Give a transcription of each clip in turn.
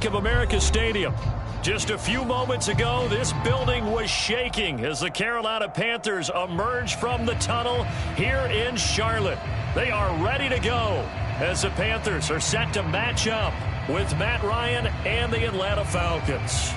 of America Stadium. Just a few moments ago, this building was shaking as the Carolina Panthers emerged from the tunnel here in Charlotte. They are ready to go as the Panthers are set to match up with Matt Ryan and the Atlanta Falcons.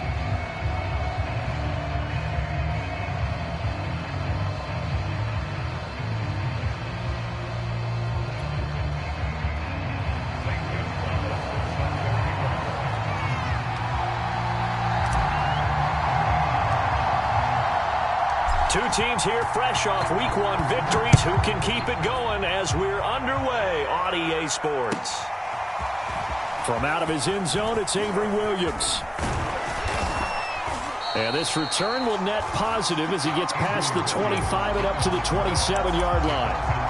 Two teams here fresh off Week 1 victories who can keep it going as we're underway on EA Sports. From out of his end zone, it's Avery Williams. And this return will net positive as he gets past the 25 and up to the 27-yard line.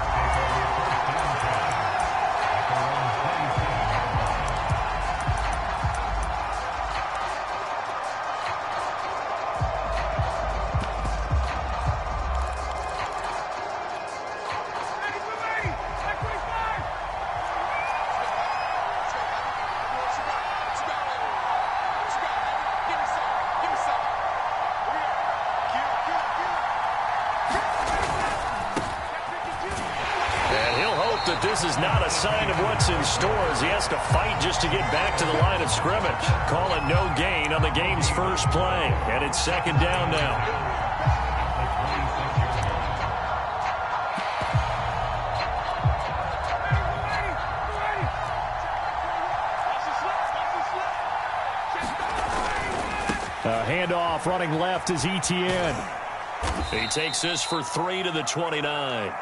This is not a sign of what's in store as he has to fight just to get back to the line of scrimmage. Call it no gain on the game's first play. And it's second down now. A handoff running left is Etienne. He takes this for 3 to the 29.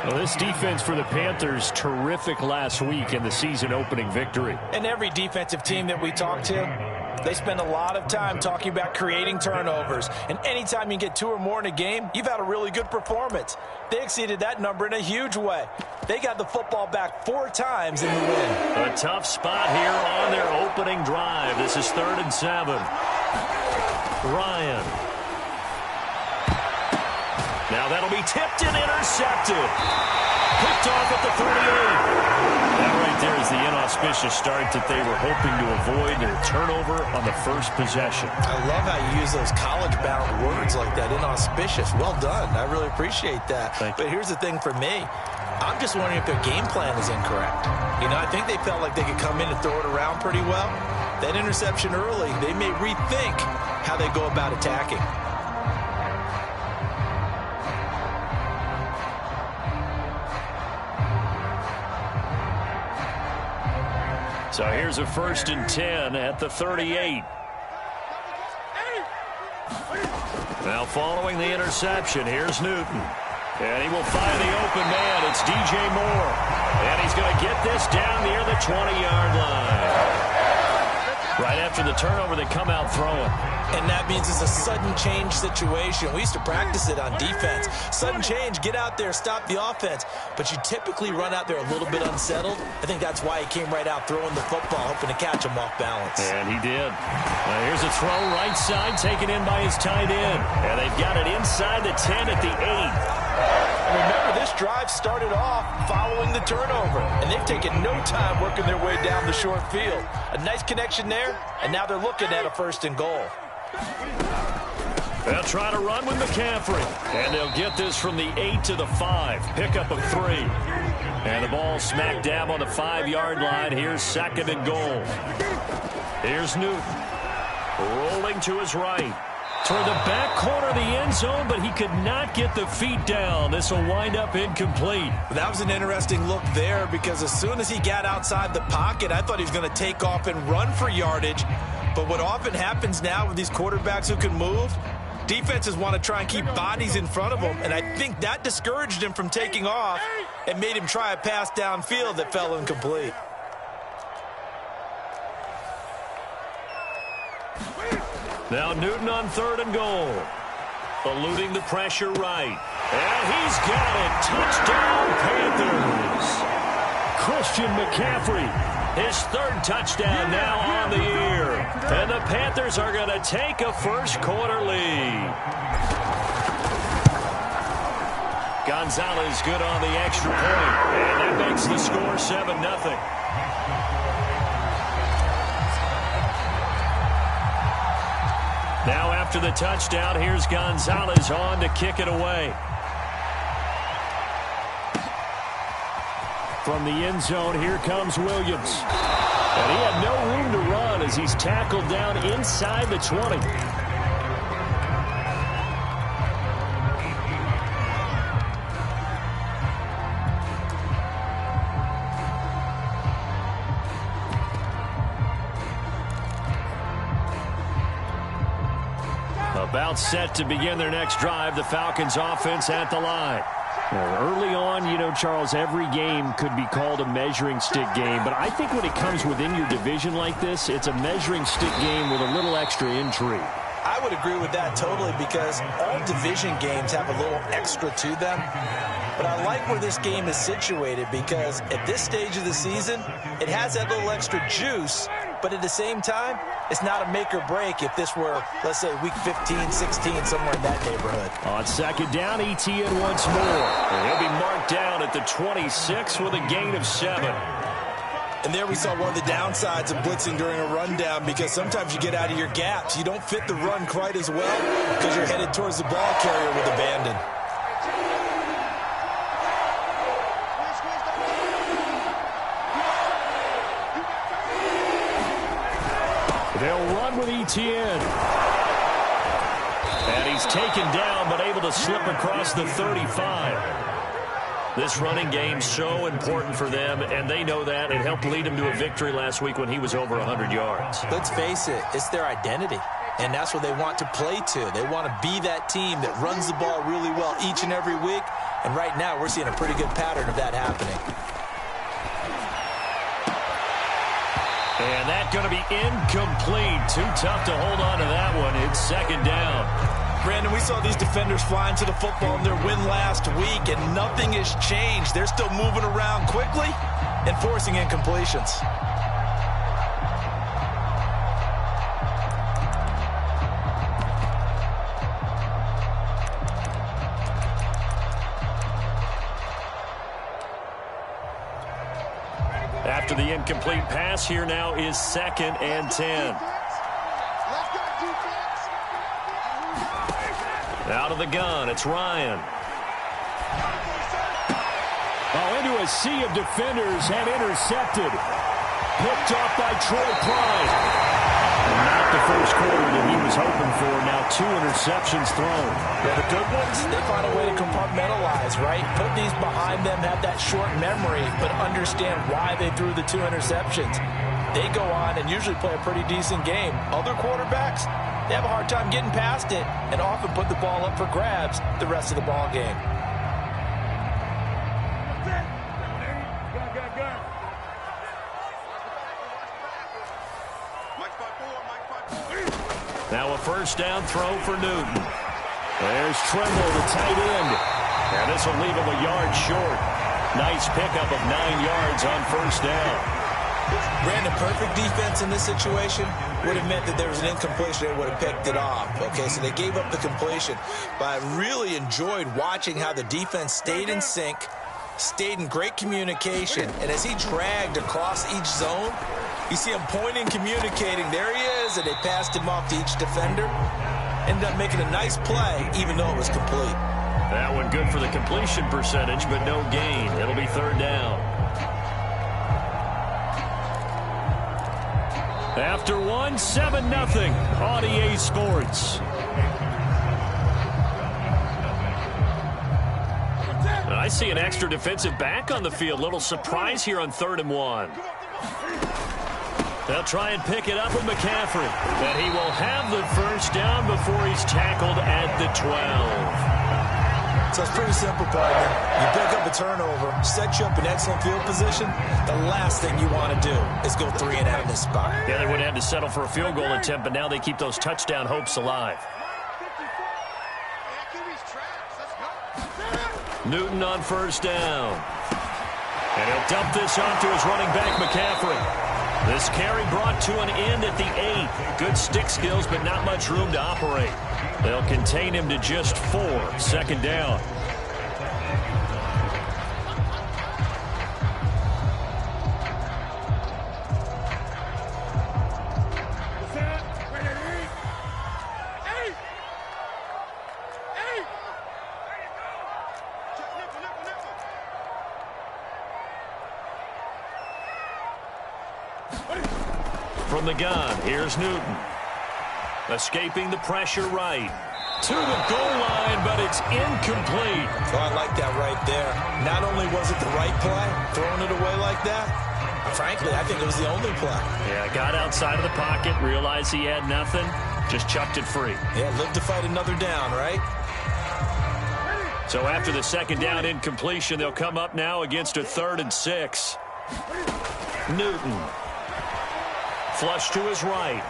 Well, this defense for the Panthers, terrific last week in the season-opening victory. And every defensive team that we talk to, they spend a lot of time talking about creating turnovers. And anytime you get 2 or more in a game, you've had a really good performance. They exceeded that number in a huge way. They got the football back 4 times in the win. A tough spot here on their opening drive. This is 3rd and 7. Ryan. Now that'll be tipped and intercepted. Picked off at the 48. That right there is the inauspicious start that they were hoping to avoid, their turnover on the first possession. I love how you use those college-bound words like that, inauspicious. Well done. I really appreciate that. But here's the thing for me. I'm just wondering if their game plan is incorrect. You know, I think they felt like they could come in and throw it around pretty well. That interception early, they may rethink how they go about attacking. So here's a 1st and 10 at the 38. Now following the interception, here's Newton. And he will find the open man. It's DJ Moore. And he's going to get this down near the 20-yard line. Right after the turnover, they come out throwing. And that means it's a sudden change situation. We used to practice it on defense. Sudden change, get out there, stop the offense. But you typically run out there a little bit unsettled. I think that's why he came right out throwing the football, hoping to catch him off balance. And he did. Now here's a throw right side, taken in by his tight end. And they've got it inside the 10 at the 8. Remember, this drive started off following the turnover, and they've taken no time working their way down the short field. A nice connection there, and now they're looking at a 1st and goal. They'll try to run with McCaffrey, and they'll get this from the 8 to the 5. Pickup of 3. And the ball smack dab on the 5-yard line. Here's 2nd and goal. Here's Newton. Rolling to his right. Toward the back corner of the end zone, but he could not get the feet down. This will wind up incomplete. That was an interesting look there because as soon as he got outside the pocket, I thought he was going to take off and run for yardage. But what often happens now with these quarterbacks who can move, defenses want to try and keep bodies in front of them, and I think that discouraged him from taking off and made him try a pass downfield that fell incomplete. Now Newton on 3rd and goal. Eluding the pressure right. And he's got it. Touchdown, Panthers. Christian McCaffrey, his 3rd touchdown now on the year. And the Panthers are going to take a first-quarter lead. Gonzalez good on the extra point. And that makes the score 7-0. After the touchdown, here's Gonzalez on to kick it away. From the end zone, here comes Williams. And he had no room to run as he's tackled down inside the 20. About set to begin their next drive, the Falcons offense at the line. Early on, you know, Charles, every game could be called a measuring stick game. But I think when it comes within your division like this, it's a measuring stick game with a little extra intrigue. I would agree with that totally because all division games have a little extra to them. But I like where this game is situated because at this stage of the season, it has that little extra juice. But at the same time, it's not a make or break if this were, let's say, week 15, 16, somewhere in that neighborhood. On second down, Etienne once more. And he'll be marked down at the 26 with a gain of 7. And there we saw one of the downsides of blitzing during a rundown because sometimes you get out of your gaps. You don't fit the run quite as well because you're headed towards the ball carrier with abandon. They'll run with Etienne. And he's taken down but able to slip across the 35. This running game's so important for them, and they know that. It helped lead them to a victory last week when he was over 100 yards. Let's face it, it's their identity, and that's what they want to play to. They want to be that team that runs the ball really well each and every week, and right now we're seeing a pretty good pattern of that happening. And that's going to be incomplete. Too tough to hold on to that one. It's second down. Brandon, we saw these defenders flying to the football in their win last week, and nothing has changed. They're still moving around quickly and forcing incompletions. After the incomplete pass, here now is 2nd and 10. Out of the gun, it's Ryan. Oh, into a sea of defenders and intercepted. Picked off by Troy Pride. Not the first quarter that he was hoping for. Now 2 interceptions thrown. Yeah, the good ones, they find a way to compartmentalize, right? Put these behind them, have that short memory, but understand why they threw the 2 interceptions. They go on and usually play a pretty decent game. Other quarterbacks, they have a hard time getting past it and often put the ball up for grabs the rest of the ball game. Now a first down throw for Newton. There's Trimble, the tight end. And this will leave him a yard short. Nice pickup of 9 yards on first down. Brandon, perfect defense in this situation would have meant that there was an incompletion. They would have picked it off. Okay, so they gave up the completion. But I really enjoyed watching how the defense stayed in sync, stayed in great communication. And as he dragged across each zone, you see him pointing, communicating. There he is, and they passed him off to each defender. Ended up making a nice play, even though it was complete. That one good for the completion percentage, but no gain. It'll be third down. After 1, 7-0 on EA Sports. I see an extra defensive back on the field. Little surprise here on 3rd and 1. They'll try and pick it up with McCaffrey. But he will have the first down before he's tackled at the 12. So it's pretty simple, partner. You pick up a turnover, set you up in excellent field position. The last thing you want to do is go 3 and out in this spot. Yeah, they would have had to settle for a field goal attempt, but now they keep those touchdown hopes alive. Newton on first down. And he'll dump this off to his running back, McCaffrey. This carry brought to an end at the 8. Good stick skills, but not much room to operate. They'll contain him to just 4. Second down. From the gun, here's Newton. Escaping the pressure right. To the goal line, but it's incomplete. Oh, I like that right there. Not only was it the right play, throwing it away like that, frankly, I think it was the only play. Yeah, got outside of the pocket, realized he had nothing, just chucked it free. Yeah, live to fight another down, right? So after the second down incompletion, they'll come up now against a 3rd and 6. Newton. Flush to his right.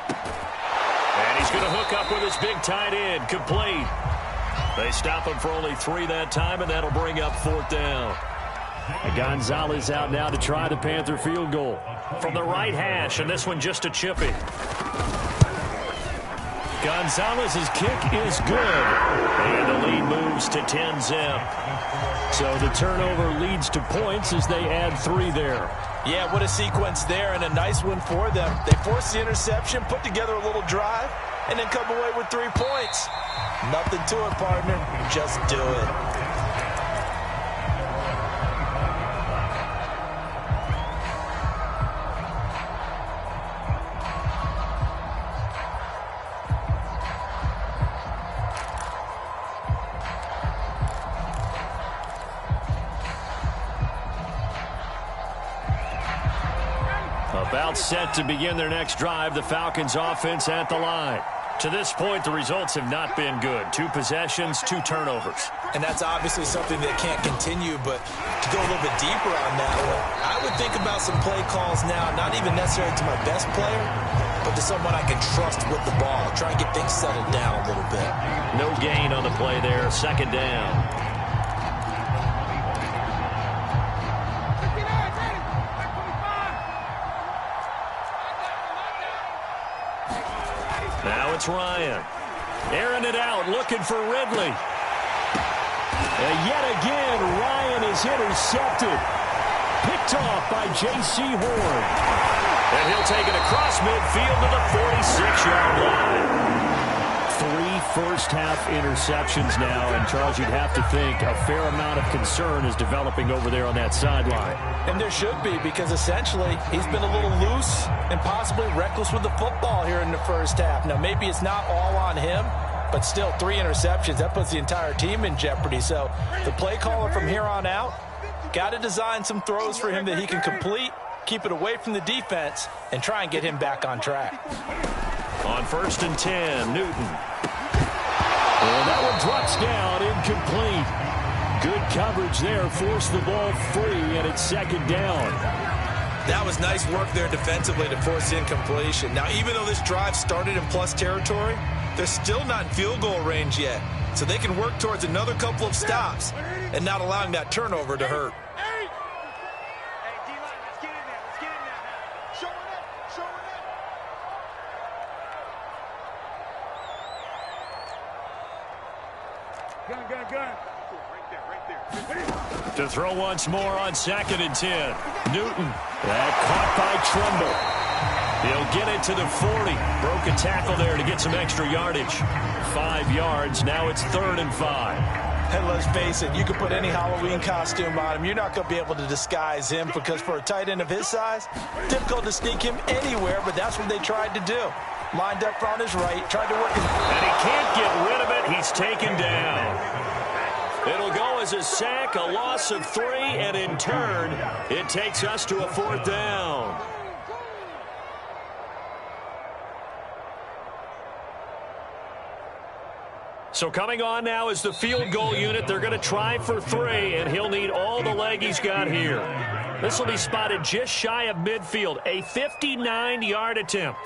And he's going to hook up with his big tight end. Complete. They stop him for only 3 that time, and that'll bring up 4th down. And Gonzalez out now to try the Panther field goal. From the right hash, and this one just a chippy. Gonzalez's kick is good. And the lead moves to 10-zip. So the turnover leads to points as they add 3 there. Yeah, what a sequence there, and a nice one for them. They force the interception, put together a little drive, and then come away with 3 points. Nothing to it, partner. Just do it. About set to begin their next drive, the Falcons offense at the line. To this point, the results have not been good. 2 possessions, 2 turnovers. And that's obviously something that can't continue, but to go a little bit deeper on that one, I would think about some play calls now, not even necessarily to my best player, but to someone I can trust with the ball. Try and get things settled down a little bit. No gain on the play there, 2nd down. Now it's Ryan. Airing it out, looking for Ridley. And yet again, Ryan is intercepted. Picked off by J.C. Horn. And he'll take it across midfield to the 46-yard line. 3 first-half interceptions now, and Charles, you'd have to think a fair amount of concern is developing over there on that sideline. And there should be, because essentially he's been a little loose and possibly reckless with the football here in the first half. Now, maybe it's not all on him, but still 3 interceptions. That puts the entire team in jeopardy. So the play caller from here on out got to design some throws for him that he can complete, keep it away from the defense, and try and get him back on track. On 1st and 10, Newton. And that one drops down, incomplete. Good coverage there, forced the ball free, and it's 2nd down. That was nice work there defensively to force incompletion. Now, even though this drive started in plus territory, they're still not in field goal range yet. So they can work towards another couple of stops and not allowing that turnover to hurt. To throw once more on 2nd and 10. Newton. That caught by Tremble. He'll get it to the 40. Broke a tackle there to get some extra yardage. 5 yards. Now it's 3rd and 5. And let's face it, you can put any Halloween costume on him. You're not going to be able to disguise him, because for a tight end of his size, difficult to sneak him anywhere, but that's what they tried to do. Lined up on his right, tried to work his... And he can't get rid of it. He's taken down. It'll go as a sack, a loss of 3, and in turn, it takes us to a 4th down. So coming on now is the field goal unit. They're going to try for 3, and he'll need all the leg he's got here. This will be spotted just shy of midfield, a 59-yard attempt.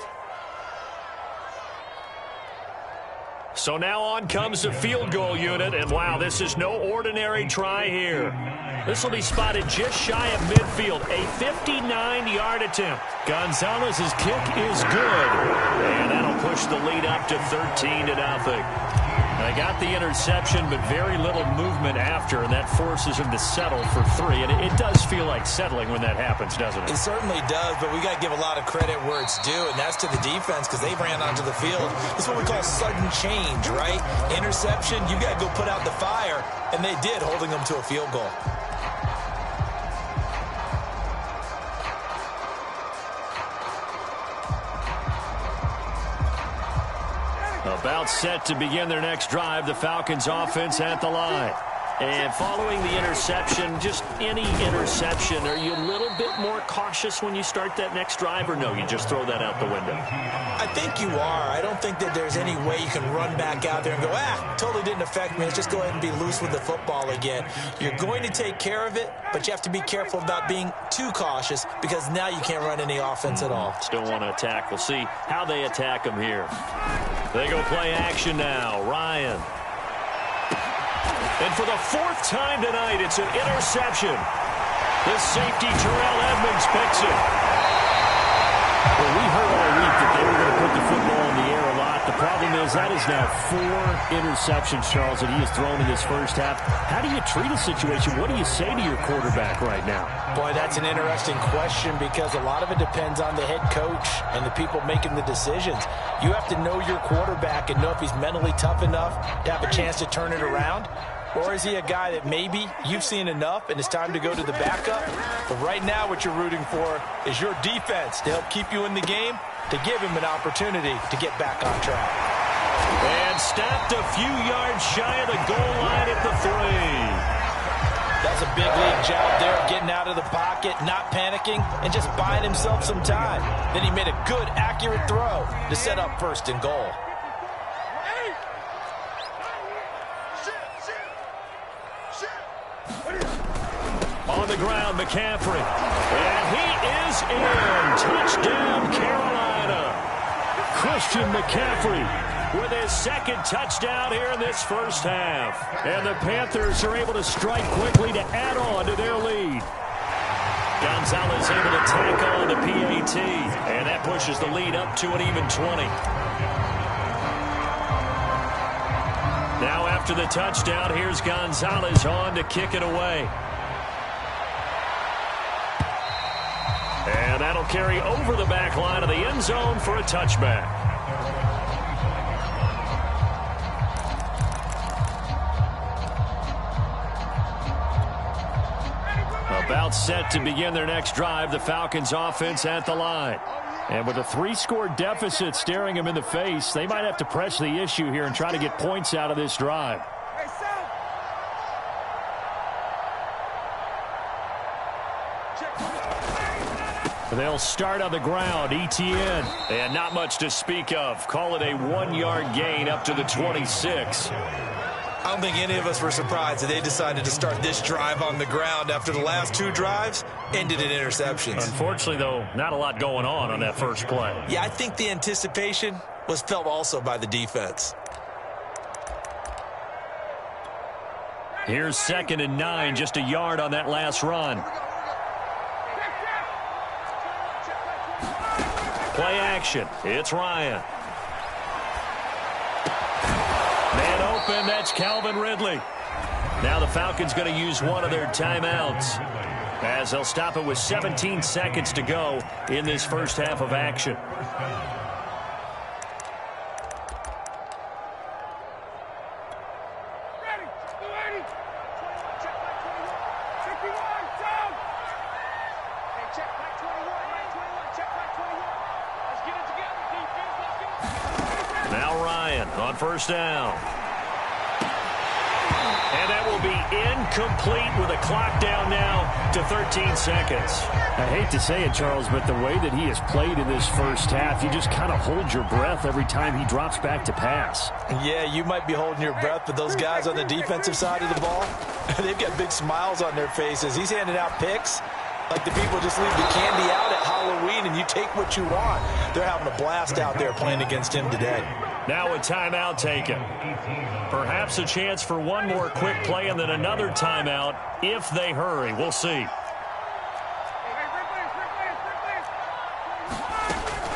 So now on comes the field goal unit, and wow, this is no ordinary try here. This will be spotted just shy of midfield, a 59-yard attempt. Gonzalez's kick is good, and that'll push the lead up to 13-0. They got the interception, but very little movement after, and that forces him to settle for 3. And it does feel like settling when that happens, doesn't it? It certainly does, but we got to give a lot of credit where it's due, and that's to the defense, because they ran onto the field. It's what we call sudden change, right? Interception, you got to go put out the fire, and they did, holding them to a field goal. About set to begin their next drive, the Falcons offense at the line. And following the interception, just any interception, are you a little bit more cautious when you start that next drive, or no, you just throw that out the window? I think you are. I don't think that there's any way you can run back out there and go, totally didn't affect me. Let's just go ahead and be loose with the football again. You're going to take care of it, but you have to be careful about being too cautious because now you can't run any offense at all. Still want to attack. We'll see how they attack them here. They go play action now. Ryan. And for the fourth time tonight, it's an interception. The safety, Terrell Edmunds, picks it. Well, we heard all week that they were going to put the football in the air a lot. The problem is that is now 4 interceptions, Charles, that he has thrown in this first half. How do you treat a situation? What do you say to your quarterback right now? Boy, that's an interesting question because a lot of it depends on the head coach and the people making the decisions. You have to know your quarterback and know if he's mentally tough enough to have a chance to turn it around. Or is he a guy that maybe you've seen enough and it's time to go to the backup? But right now what you're rooting for is your defense to help keep you in the game, to give him an opportunity to get back on track. And stopped a few yards shy of the goal line at the 3. That's a big league job there, getting out of the pocket, not panicking, and just buying himself some time. Then he made a good, accurate throw to set up 1st and goal. On the ground, McCaffrey. And he is in. Touchdown, Carolina. Christian McCaffrey with his 2nd touchdown here in this first half. And the Panthers are able to strike quickly to add on to their lead. Gonzalez able to tack on the PAT. And that pushes the lead up to an even 20. Now after the touchdown, here's Gonzalez on to kick it away. And that'll carry over the back line of the end zone for a touchback. About set to begin their next drive, the Falcons offense at the line. And with a 3-score deficit staring them in the face, they might have to press the issue here and try to get points out of this drive. They'll start on the ground. Etienne. And not much to speak of. Call it a 1-yard gain up to the 26. I don't think any of us were surprised that they decided to start this drive on the ground after the last 2 drives ended in interceptions. Unfortunately, though, not a lot going on that first play. Yeah, I think the anticipation was felt also by the defense. Here's 2nd and 9, just a yard on that last run. Play action. It's Ryan. Man open. That's Calvin Ridley. Now the Falcons going to use one of their timeouts as they'll stop it with 17 seconds to go in this first half of action. On 1st down. And that will be incomplete with a clock down now to 13 seconds. I hate to say it, Charles, but the way that he has played in this first half, you just kind of hold your breath every time he drops back to pass. Yeah, you might be holding your breath, but those guys on the defensive side of the ball, they've got big smiles on their faces. He's handing out picks like the people just leave the candy out at Halloween and you take what you want. They're having a blast out there playing against him today. Now a timeout taken. Perhaps a chance for one more quick play and then another timeout if they hurry. We'll see.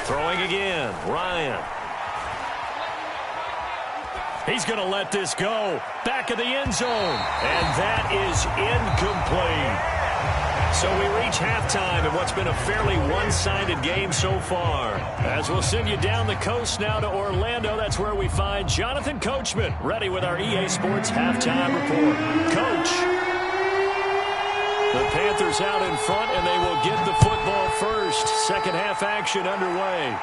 Throwing again, Ryan. He's going to let this go. Back of the end zone. And that is incomplete. So we reach halftime in what's been a fairly one-sided game so far. As we'll send you down the coast now to Orlando, that's where we find Jonathan Coachman ready with our EA Sports Halftime Report. Coach. The Panthers out in front, and they will get the football first. Second half action underway.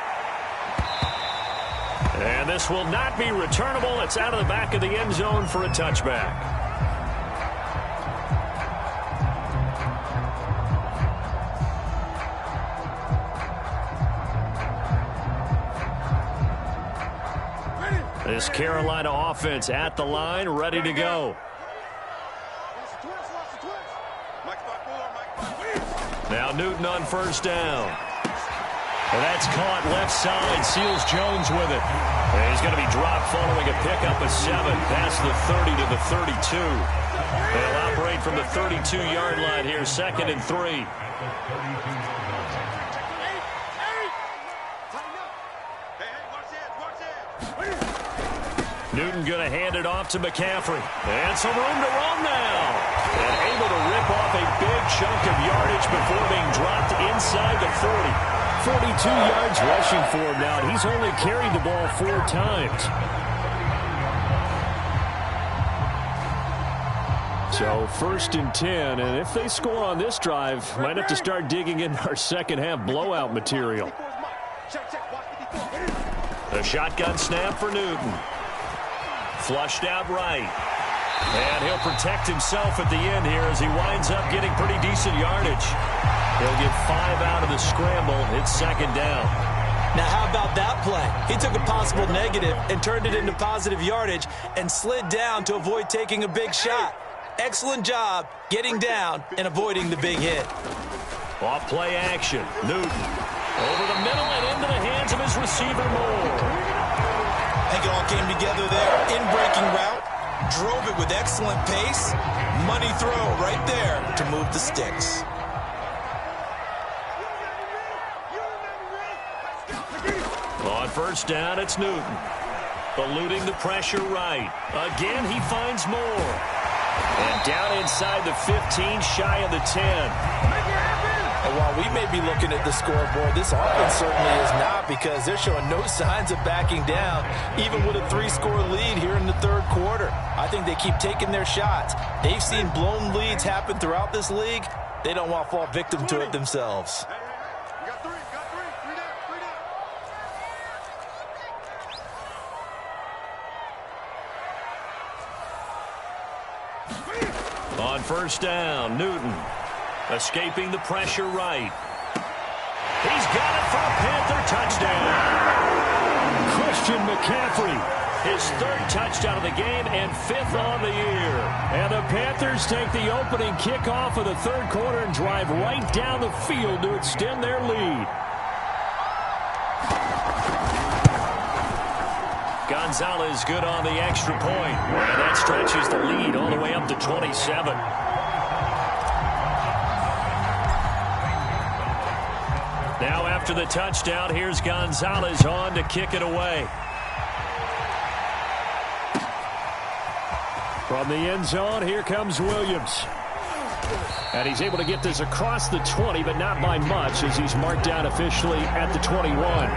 And this will not be returnable. It's out of the back of the end zone for a touchback. This Carolina offense at the line, ready to go. Now Newton on first down. And that's caught left side. Seals Jones with it. And he's going to be dropped following a pickup of 7 past the 30 to the 32. They'll operate from the 32-yard line here, 2nd and 3. Newton going to hand it off to McCaffrey. And some room to roam now. And able to rip off a big chunk of yardage before being dropped inside the 40. 42 yards rushing for him now. He's only carried the ball 4 times. So 1st and 10. And if they score on this drive, might have to start digging in our second half blowout material. The shotgun snap for Newton. Flushed out right. And he'll protect himself at the end here as he winds up getting pretty decent yardage. He'll get 5 out of the scramble. It's 2nd down. Now, how about that play? He took a possible negative and turned it into positive yardage and slid down to avoid taking a big shot. Excellent job getting down and avoiding the big hit. Off play action. Newton over the middle and into the hands of his receiver Moore. I think it all came together there. In-breaking route. Drove it with excellent pace. Money throw right there to move the sticks. On first down, it's Newton. Eluding the pressure right. Again, he finds Moore. And down inside the 15, shy of the 10. And while we may be looking at the scoreboard, this offense certainly is not, because they're showing no signs of backing down, even with a 3-score lead here in the 3rd quarter. I think they keep taking their shots. They've seen blown leads happen throughout this league. They don't want to fall victim to it themselves. On first down, Newton escaping the pressure right. He's got it for a Panther touchdown. Christian McCaffrey, his 3rd touchdown of the game and 5th on the year. And the Panthers take the opening kickoff of the 3rd quarter and drive right down the field to extend their lead. Gonzalez good on the extra point. And that stretches the lead all the way up to 27. Now after the touchdown, here's Gonzalez on to kick it away. From the end zone, here comes Williams. And he's able to get this across the 20, but not by much, as he's marked down officially at the 21.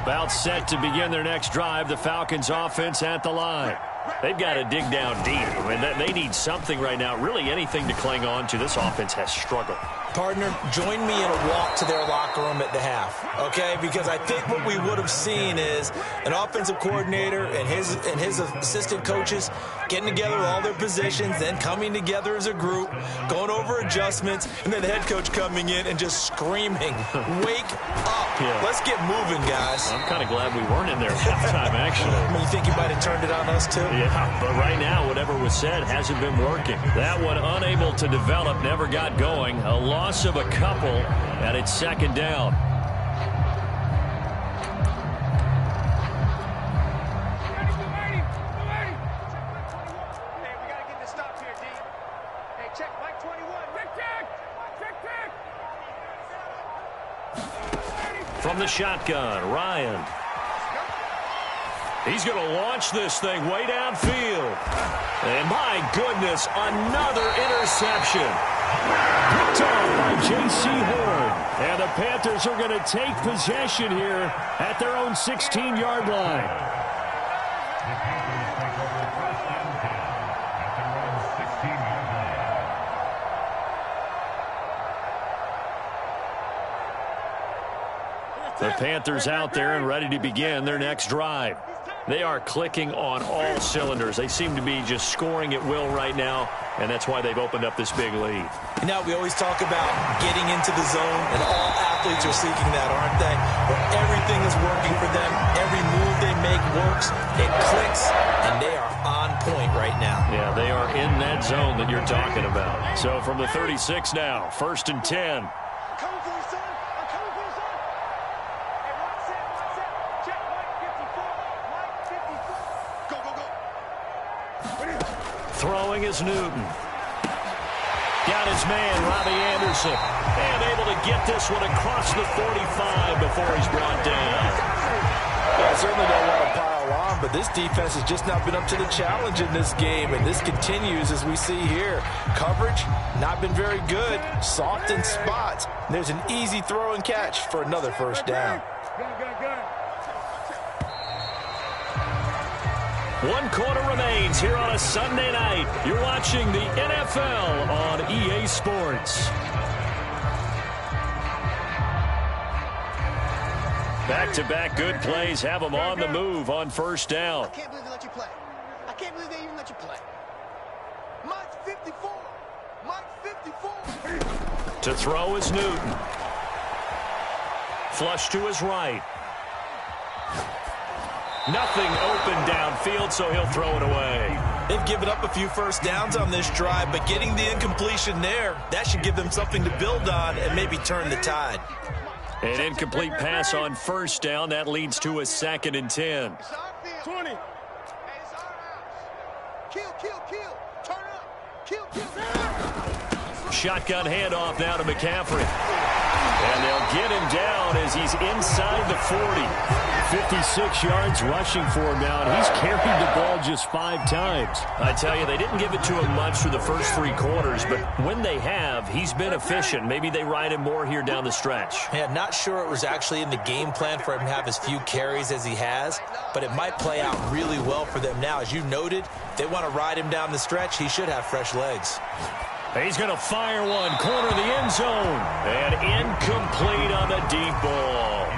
About set to begin their next drive, the Falcons offense at the line. They've got to dig down deep. I mean, they need something right now, really anything to cling on to. This offense has struggled. Partner, join me in a walk to their locker room at the half, okay? Because I think what we would have seen is an offensive coordinator and his assistant coaches getting together all their positions, then coming together as a group, going over adjustments, and then the head coach coming in and just screaming, wake up. Yeah. Let's get moving, guys. I'm kind of glad we weren't in there at halftime, actually. I mean, you think you might have turned it on us, too? Yeah, but right now, whatever was said hasn't been working. That one unable to develop, never got going. A loss of a couple, and it's 2nd down. From the shotgun, Ryan. He's going to launch this thing way downfield. And my goodness, another interception. Picked off by J.C. Horn. And the Panthers are going to take possession here at their own 16-yard line. The Panthers out there and ready to begin their next drive. They are clicking on all cylinders. They seem to be just scoring at will right now, and that's why they've opened up this big lead. Now, we always talk about getting into the zone, and all athletes are seeking that, aren't they? Where everything is working for them. Every move they make works. It clicks, and they are on point right now. Yeah, they are in that zone that you're talking about. So from the 36 now, 1st and 10. Throwing is Newton. Got his man, Robbie Anderson. And able to get this one across the 45 before he's brought down. I certainly don't want to pile on, but this defense has just not been up to the challenge in this game, and this continues as we see here. Coverage, not been very good. Soft in spots. And there's an easy throw and catch for another first down. 1 quarter remains here on a Sunday night. You're watching the NFL on EA Sports. Back-to-back good plays have them on the move on first down. I can't believe they let you play. I can't believe they even let you play. Mike 54. Mike 54. To throw is Newton. Flush to his right. Nothing open downfield, so he'll throw it away. They've given up a few first downs on this drive, but getting the incompletion there, that should give them something to build on and maybe turn the tide. An incomplete pass on first down. That leads to a 2nd and 10. 20. Hey, it's our house. Kill. Turn up. Kill. Shotgun handoff now to McCaffrey. And they'll get him down as he's inside the 40. 56 yards rushing for him now, and he's carried the ball just 5 times. I tell you, they didn't give it to him much through the first 3 quarters, but when they have, he's been efficient. Maybe they ride him more here down the stretch. Yeah, not sure it was actually in the game plan for him to have as few carries as he has, but it might play out really well for them now. As you noted, they want to ride him down the stretch. He should have fresh legs. He's going to fire one, corner of the end zone, and incomplete on the deep ball.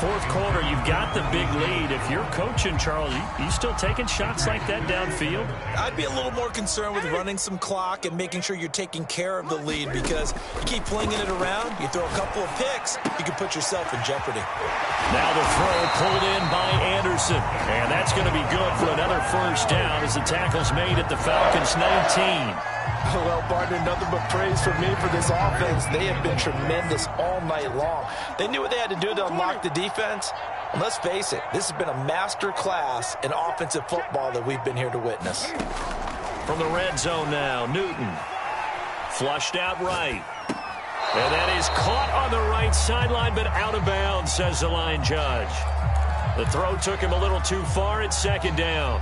4th quarter, you've got the big lead. If you're coaching, Charles, you still taking shots like that downfield? I'd be a little more concerned with running some clock and making sure you're taking care of the lead, because you keep flinging it around, you throw a couple of picks, you can put yourself in jeopardy. Now the throw pulled in by Anderson, and that's going to be good for another first down as the tackle's made at the Falcons' 19. Well, partner, nothing but praise from me for this offense. They have been tremendous all night long. They knew what they had to do to unlock the defense. And let's face it, this has been a master class in offensive football that we've been here to witness. From the red zone now, Newton. Flushed out right. And that is caught on the right sideline, but out of bounds, says the line judge. The throw took him a little too far at 2nd down.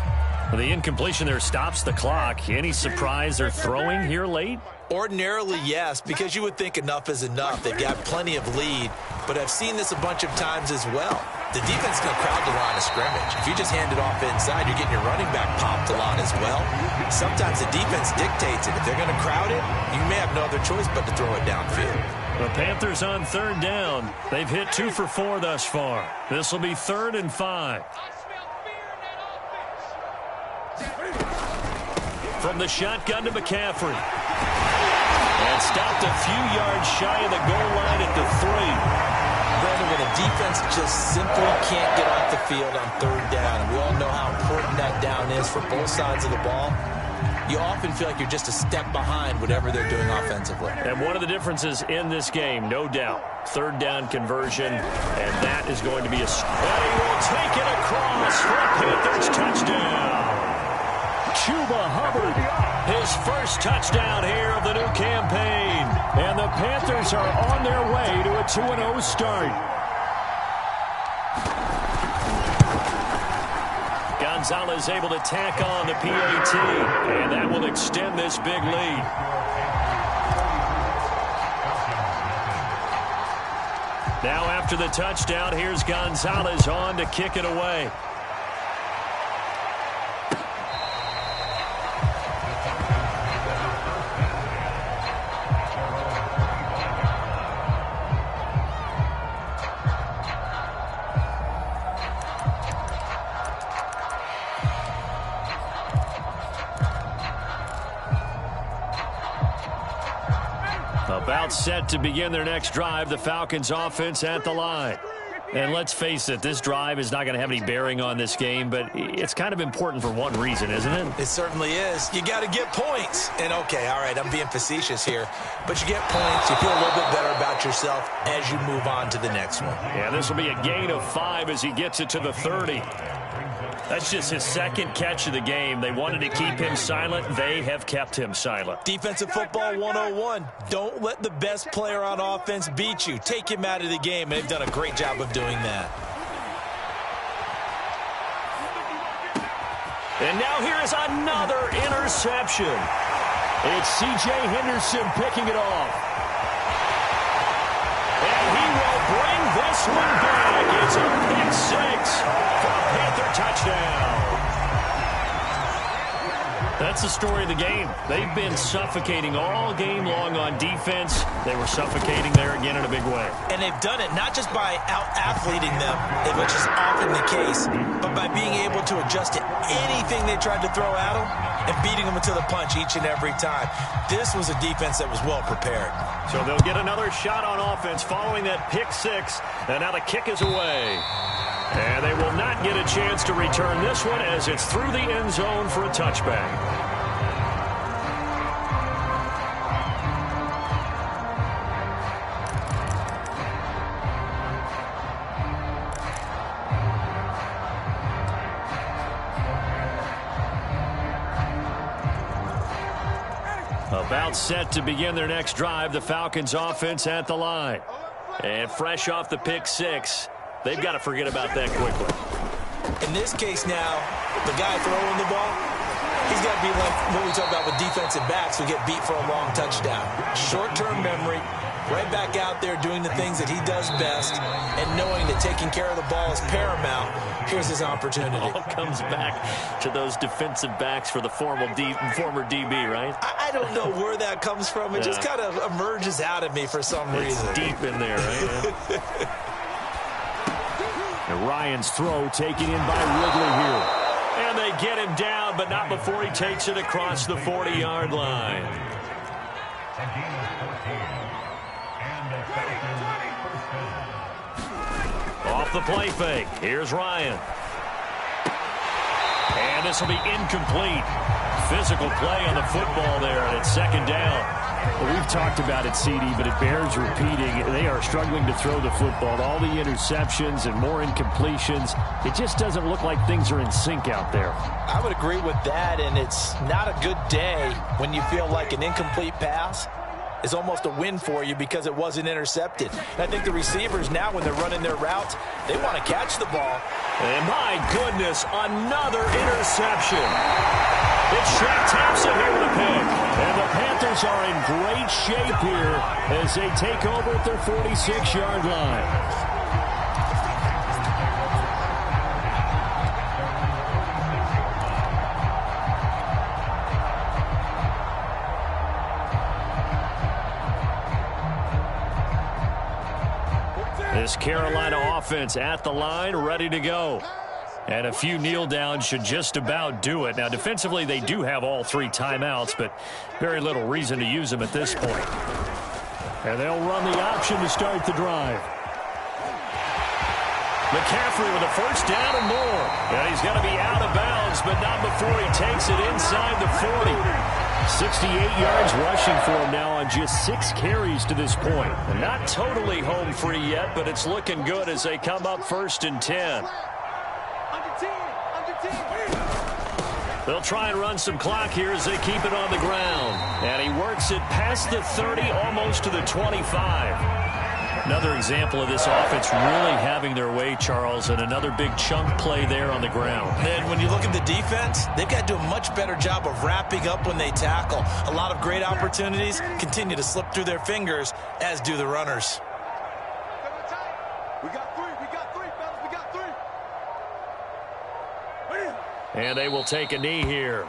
The incompletion there stops the clock. Any surprise they're throwing here late? Ordinarily, yes, because you would think enough is enough. They've got plenty of lead, but I've seen this a bunch of times as well. The defense is going to crowd the line of scrimmage. If you just hand it off inside, you're getting your running back popped a lot as well. Sometimes the defense dictates it. If they're going to crowd it, you may have no other choice but to throw it downfield. The Panthers on 3rd down. They've hit 2 for 4 thus far. This will be 3rd and 5. From the shotgun to McCaffrey. And stopped a few yards shy of the goal line at the 3. Brandon, when a defense just simply can't get off the field on 3rd down, and we all know how important that down is for both sides of the ball, you often feel like you're just a step behind whatever they're doing offensively. And one of the differences in this game, no doubt, 3rd down conversion, and that is going to be a... And he will take it across for a Panthers touchdown. Chuba Hubbard, his first touchdown here of the new campaign. And the Panthers are on their way to a 2-0 start. Gonzalez able to tack on the PAT, and that will extend this big lead. Now after the touchdown, here's Gonzalez on to kick it away. About set to begin their next drive, the Falcons offense at the line. And let's face it, this drive is not going to have any bearing on this game, but it's kind of important for one reason, isn't it? It certainly is. You got to get points. And, okay, all right, I'm being facetious here, but you get points, you feel a little bit better about yourself as you move on to the next one. Yeah, this will be a gain of 5 as he gets it to the 30. That's just his second catch of the game. They wanted to keep him silent. They have kept him silent. Defensive football 101. Don't let the best player on offense beat you. Take him out of the game, and they've done a great job of doing that. And now here is another interception. It's C.J. Henderson picking it off. And he will bring this one back. It's a pick 6 for a Panther touchdown. That's the story of the game. They've been suffocating all game long on defense. They were suffocating there again in a big way. And they've done it not just by out-athleting them, which is often the case, but by being able to adjust to anything they tried to throw at them and beating them to the punch each and every time. This was a defense that was well prepared. So they'll get another shot on offense following that pick 6. And now the kick is away. And they will not get a chance to return this one as it's through the end zone for a touchback. About set to begin their next drive, the Falcons offense at the line. And fresh off the pick 6. They've got to forget about that quickly. In this case now, the guy throwing the ball, he's got to be like what we talk about with defensive backs who get beat for a long touchdown. Short-term memory, right back out there doing the things that he does best, and knowing that taking care of the ball is paramount. Here's his opportunity. It all comes back to those defensive backs for the former DB, right? I don't know where that comes from. It just kind of emerges out of me for some reason. It's deep in there, right? And Ryan's throw taken in by Ridley here. And they get him down, but not before he takes it across the 40-yard line. Off the play fake. Here's Ryan. And this will be incomplete. Physical play on the football there, and it's second down. Well, we've talked about it, CD, but it bears repeating. They are struggling to throw the football. All the interceptions and more incompletions. It just doesn't look like things are in sync out there. I would agree with that, and it's not a good day when you feel like an incomplete pass is almost a win for you because it wasn't intercepted. And I think the receivers now, when they're running their routes, they want to catch the ball. And my goodness, another interception. It's Shaq Thompson here with a pick. And the Panthers are in great shape here as they take over at their 46-yard line. This Carolina offense at the line, ready to go. And a few kneel downs should just about do it. Now, defensively, they do have all 3 timeouts, but very little reason to use them at this point. And they'll run the option to start the drive. McCaffrey with a first down and more. And he's going to be out of bounds, but not before he takes it inside the 40. 68 yards rushing for him now on just 6 carries to this point. And not totally home free yet, but it's looking good as they come up 1st and 10. They'll try and run some clock here as they keep it on the ground. And he works it past the 30, almost to the 25. Another example of this offense really having their way, Charles, and another big chunk play there on the ground. And when you look at the defense, they've got to do a much better job of wrapping up when they tackle. A lot of great opportunities continue to slip through their fingers, as do the runners. We got 3, fellas, we got 3. And they will take a knee here.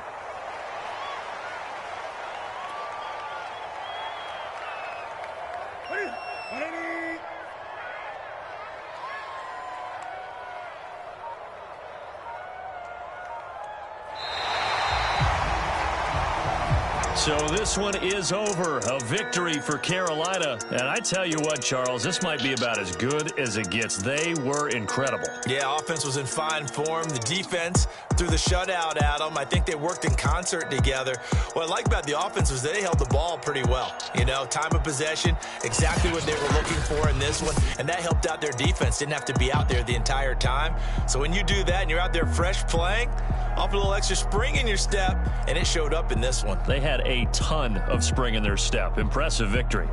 So this one is over. A victory for Carolina. And I tell you what, Charles, this might be about as good as it gets. They were incredible. Yeah, offense was in fine form. The defense threw the shutout at them. I think they worked in concert together. What I like about the offense was they held the ball pretty well. You know, time of possession, exactly what they were looking for in this one. And that helped out their defense. Didn't have to be out there the entire time. So when you do that and you're out there fresh playing, off a little extra spring in your step, and it showed up in this one. They had a ton of spring in their step. Impressive victory.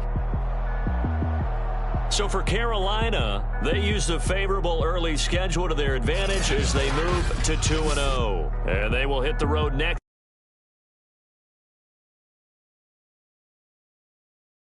So for Carolina, they used a favorable early schedule to their advantage as they move to 2-0. And they will hit the road next.